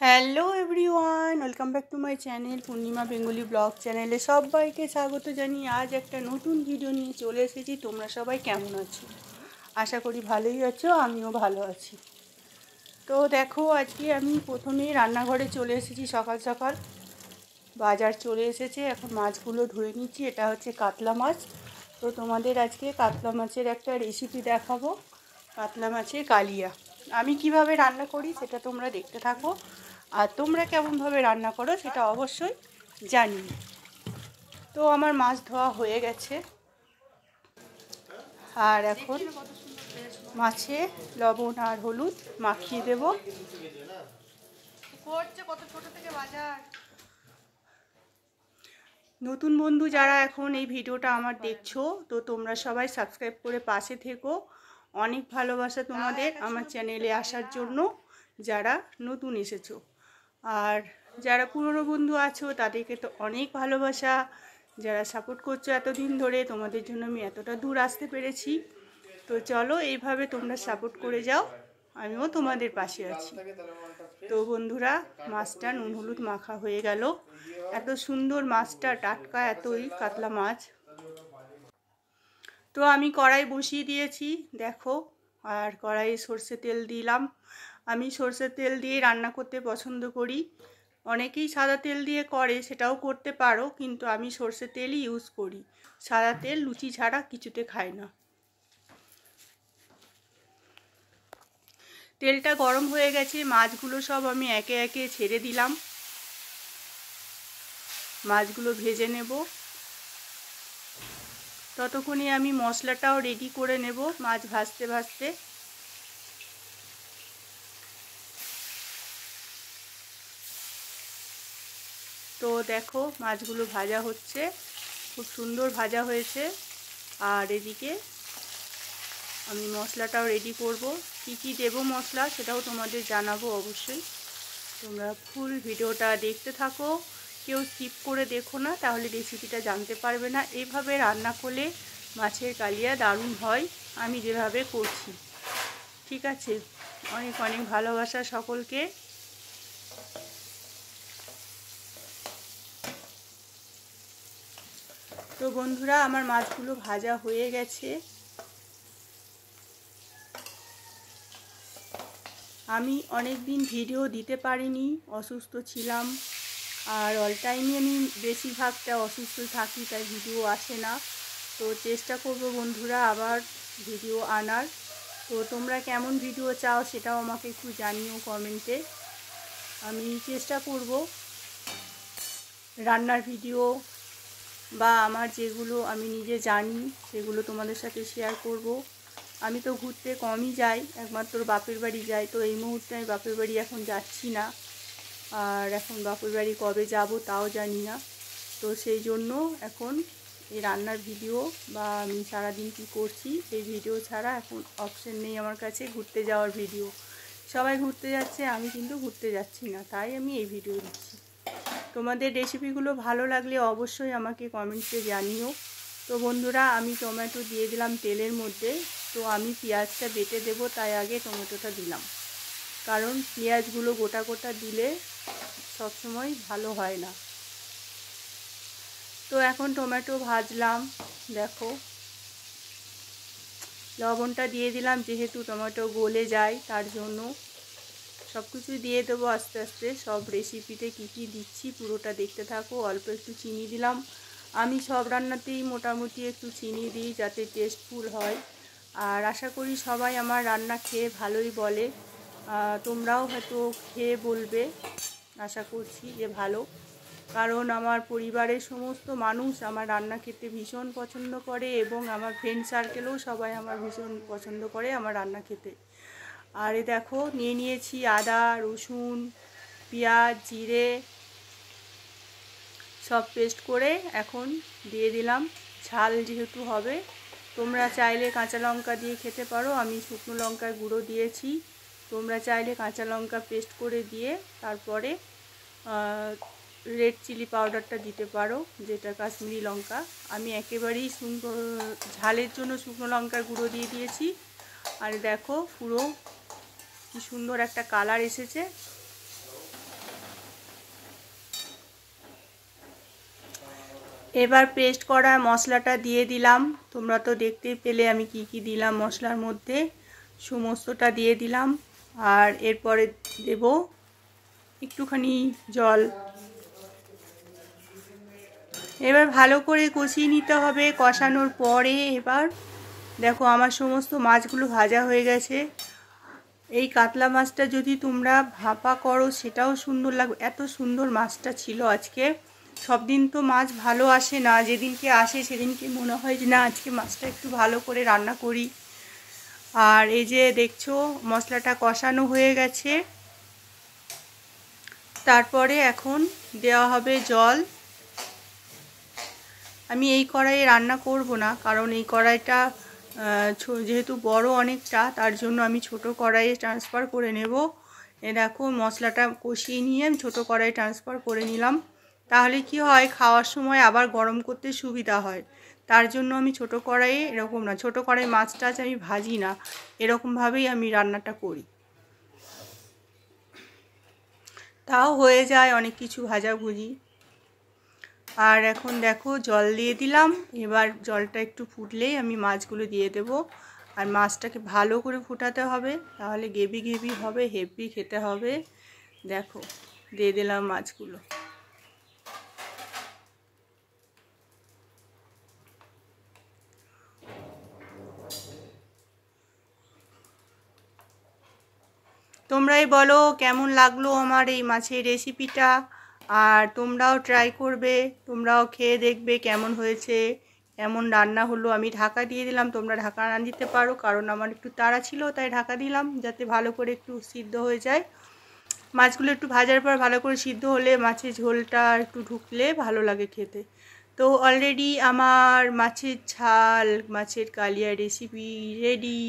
Hello everyone, welcome back to my channel Purnima Bengali blog চ্যানেলে সবাইকে স্বাগত জানিয়ে আজ একটা নতুন ভিডিও নিয়ে চলে এসেছি। তোমরা সবাই কেমন আছো? আশা করি ভালোই আছো, আমিও ভালো আছি। তো দেখো, আজকে আমি প্রথমেই রান্নাঘরে চলে এসেছি। সকাল সকাল বাজার চলে এসেছে, এখন মাছগুলো ধুয়ে নিচ্ছি। এটা হচ্ছে কাতলা মাছ। তো তোমাদের আজকে কাতলা মাছের একটা রেসিপি দেখাবো, কাতলা মাছের কালিয়া। আমি কিভাবে রান্না করি সেটা তোমরা দেখতে থাকো, আর তোমরা কেমনভাবে রান্না করো সেটা অবশ্যই জানি। তো আমার মাছ ধোয়া হয়ে গেছে, আর এখন মাছে লবণ আর হলুদ মাখিয়ে দেব। কত ছোট থেকে বাজার। নতুন বন্ধু যারা এখন এই ভিডিওটা আমার দেখছো, তো তোমরা সবাই সাবস্ক্রাইব করে পাশে থেকো। অনেক ভালোবাসা তোমাদের আমার চ্যানেলে আসার জন্য, যারা নতুন এসেছো। আর যারা পুরনো বন্ধু আছো তাদেরকে তো অনেক ভালোবাসা, যারা সাপোর্ট করছো এতদিন ধরে, তোমাদের জন্য আমি এতটা দূর আসতে পেরেছি। তো চলো এইভাবে তোমরা সাপোর্ট করে যাও, আমিও তোমাদের পাশে আছি। তো বন্ধুরা, মাছটা নুন হলুদ মাখা হয়ে গেল। এত সুন্দর মাছটা, টাটকা এতই কাতলা মাছ। তো আমি কড়াই বসিয়ে দিয়েছি দেখো, আর কড়াইয়ে সর্ষে তেল দিলাম। আমি সর্ষের তেল দিয়ে রান্না করতে পছন্দ করি। অনেকেই সাদা তেল দিয়ে করে, সেটাও করতে পারো, কিন্তু আমি সর্ষের তেলই ইউজ করি। সাদা তেল লুচি ছাড়া কিছুতে খাই না। তেলটা গরম হয়ে গেছে, মাছগুলো সব আমি একে একে ছেড়ে দিলাম। মাছগুলো ভেজে নেব, ততক্ষণে আমি মশলাটাও রেডি করে নেব মাছ ভাজতে ভাজতে। তো দেখো, মাছগুলো ভাজা হচ্ছে, খুব সুন্দর ভাজা হয়েছে। আর এদিকে আমি মশলাটাও রেডি করব। কি কি দেব মশলা সেটাও তোমাদের জানাবো অবশ্যই। তোমরা ফুল ভিডিওটা দেখতে থাকো, কেউ স্কিপ করে দেখো না, তাহলে রেসিপিটা জানতে পারবে না। এইভাবে রান্না করলে মাছের কালিয়া দারুণ হয়, আমি যেভাবে করছি। ঠিক আছে, অনেক অনেক ভালোবাসা সকলকে। তো বন্ধুরা, আমার মাছগুলো ভাজা হয়ে গেছে। আমি অনেক দিন ভিডিও দিতে পারিনি, অসুস্থ ছিলাম। আর অল টাইমে আমি বেশিরভাগটা অসুস্থ থাকি, তাই ভিডিও আসে না। তো চেষ্টা করব বন্ধুরা আবার ভিডিও আনার। তো তোমরা কেমন ভিডিও চাও সেটাও আমাকে একটু জানিও কমেন্টে। আমি চেষ্টা করব রান্নার ভিডিও বা আমার যেগুলো আমি নিজে জানি সেগুলো তোমাদের সাথে শেয়ার করব। আমি তো ঘুরতে কমই যাই, একমাত্র বাপের বাড়ি যাই। তো এই মুহূর্তে আমি বাপের বাড়ি এখন যাচ্ছি না, আর এখন বাপের বাড়ি কবে যাব তাও জানি না। তো সেই জন্য এখন এই রান্নার ভিডিও বা আমি সারাদিন কী করছি এই ভিডিও ছাড়া এখন অপশন নেই আমার কাছে ঘুরতে যাওয়ার ভিডিও। সবাই ঘুরতে যাচ্ছে, আমি কিন্তু ঘুরতে যাচ্ছি না, তাই আমি এই ভিডিও দিচ্ছি। তোমাদের রেসিপিগুলো ভালো লাগলে অবশ্যই আমাকে কমেন্টে জানিও। তো বন্ধুরা, আমি টমেটো দিয়ে দিলাম তেলের মধ্যে। তো আমি পেঁয়াজটা বেটে দেব, তাই আগে টমেটোটা দিলাম, কারণ পেঁয়াজগুলো গোটা গোটা দিলে সবসময় ভালো হয় না। তো এখন টমেটো ভাজলাম দেখো, লবণটা দিয়ে দিলাম, যেহেতু টমেটো গলে যায় তার জন্য। সব কিছু দিয়ে দেবো আস্তে আস্তে, সব রেসিপিতে কি কি দিচ্ছি পুরোটা দেখতে থাকো। অল্প একটু চিনি দিলাম, আমি সব রান্নাতেই মোটামুটি একটু চিনি দিই যাতে টেস্টফুল হয়। আর আশা করি সবাই আমার রান্না খেয়ে ভালোই বলে, তোমরাও হয়তো খেয়ে বলবে, আশা করছি যে ভালো। কারণ আমার পরিবারের সমস্ত মানুষ আমার রান্না খেতে ভীষণ পছন্দ করে, এবং আমার ফ্রেন্ড সার্কেলেও সবাই আমার ভীষণ পছন্দ করে আমার রান্না খেতে। আর এই দেখো, নিয়ে নিয়েছি আদা রসুন পেঁয়াজ জিরে সব পেস্ট করে এখন দিয়ে দিলাম। ঝাল যেহেতু হবে, তোমরা চাইলে কাঁচা লঙ্কা দিয়ে খেতে পারো, আমি শুকনো লঙ্কার গুঁড়ো দিয়েছি। তোমরা চাইলে কাঁচা লঙ্কা পেস্ট করে দিয়ে তারপরে রেড চিলি পাউডারটা দিতে পারো, যেটা কাশ্মীরি লঙ্কা। আমি একেবারেই ঝালের জন্য শুকনো লঙ্কার গুঁড়ো দিয়ে দিয়েছি। আর দেখো পুরো কি সুন্দর একটা কালার এসেছে। এবার পেস্ট করা মশলাটা দিয়ে দিলাম। তোমরা তো দেখতেই পেলে আমি কি কি দিলাম মশলার মধ্যে, সমস্তটা দিয়ে দিলাম। আর এরপরে দেব একটুখানি জল। এবার ভালো করে কষিয়ে নিতে হবে। কষানোর পরে এবার দেখো আমার সমস্ত মাছগুলো ভাজা হয়ে গেছে। এই কাতলা মাছটা যদি তোমরা ভাপা করো সেটাও সুন্দর লাগবে, এত সুন্দর মাছটা ছিল আজকে। সব দিন তো মাছ ভালো আসে না, যেদিনকে আসে সেদিনকে মনে হয় যে না আজকে মাছটা একটু ভালো করে রান্না করি। আর এই যে দেখছো মশলাটা কষানো হয়ে গেছে। তারপরে এখন দেওয়া হবে জল। আমি এই কড়াইয়ে রান্না করব না, কারণ এই কড়াইটা যেহেতু বড় অনেকটা, তার জন্য আমি ছোট কড়াইয়ে ট্রান্সফার করে নেব। এ দেখো মশলাটা কষিয়ে নিয়ে আমি ছোটো কড়াই ট্রান্সফার করে নিলাম। তাহলে কি হয়, খাওয়ার সময় আবার গরম করতে সুবিধা হয়। তার জন্য আমি ছোট কড়াইয়ে, এরকম না, ছোট কড়াই মাছ টাছ আমি ভাজি না, এরকমভাবেই আমি রান্নাটা করি। তাও হয়ে যায় অনেক কিছু ভাজাভুজি। আর এখন দেখো জল দিয়ে দিলাম। এবার জলটা একটু ফুটলেই আমি মাছগুলো দিয়ে দেব। আর মাছটাকে ভালো করে ফুটাতে হবে, তাহলে গ্রেভি গ্রেভি হবে, হেভি খেতে হবে। দেখো দিয়ে দিলাম মাছগুলো। তোমরাই বলো কেমন লাগলো আমার এই মাছের রেসিপিটা। আর তোমরাও ট্রাই করবে, তোমরাও খেয়ে দেখবে কেমন হয়েছে, কেমন রান্না হলো। আমি ঢাকা দিয়ে দিলাম, তোমরা ঢাকা না দিতে পারো, কারণ আমার একটু তাড়া ছিল তাই ঢাকা দিলাম, যাতে ভালো করে একটু সিদ্ধ হয়ে যায়। মাছগুলো একটু ভাজার পর ভালো করে সিদ্ধ হলে মাছের ঝোলটা একটু ঢুকলে ভালো লাগে খেতে। তো অলরেডি আমার মাছের ঝাল, মাছের কালিয়া রেসিপি রেডি।